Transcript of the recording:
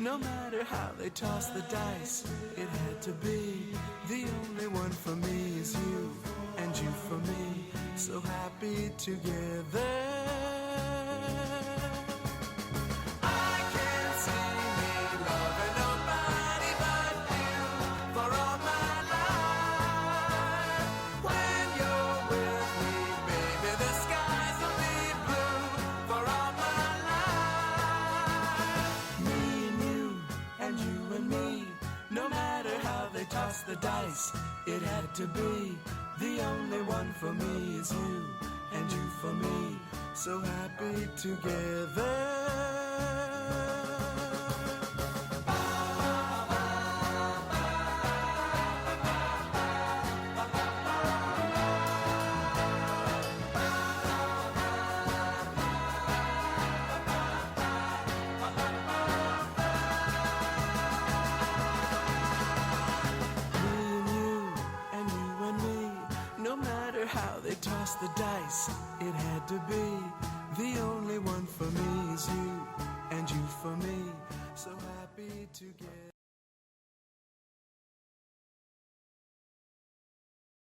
No matter how they toss the dice, it had to be. The only one for me is you, and you for me, so happy together. I can't see me loving nobody but you for all my life. When you're with me, baby, the skies will be blue for all my life. Me and you, and you and me, no matter how they toss the dice, it had to be. The only one for me is you, and you for me, so happy together. No matter how they toss the dice, it had to be. The only one for me is you, and you for me,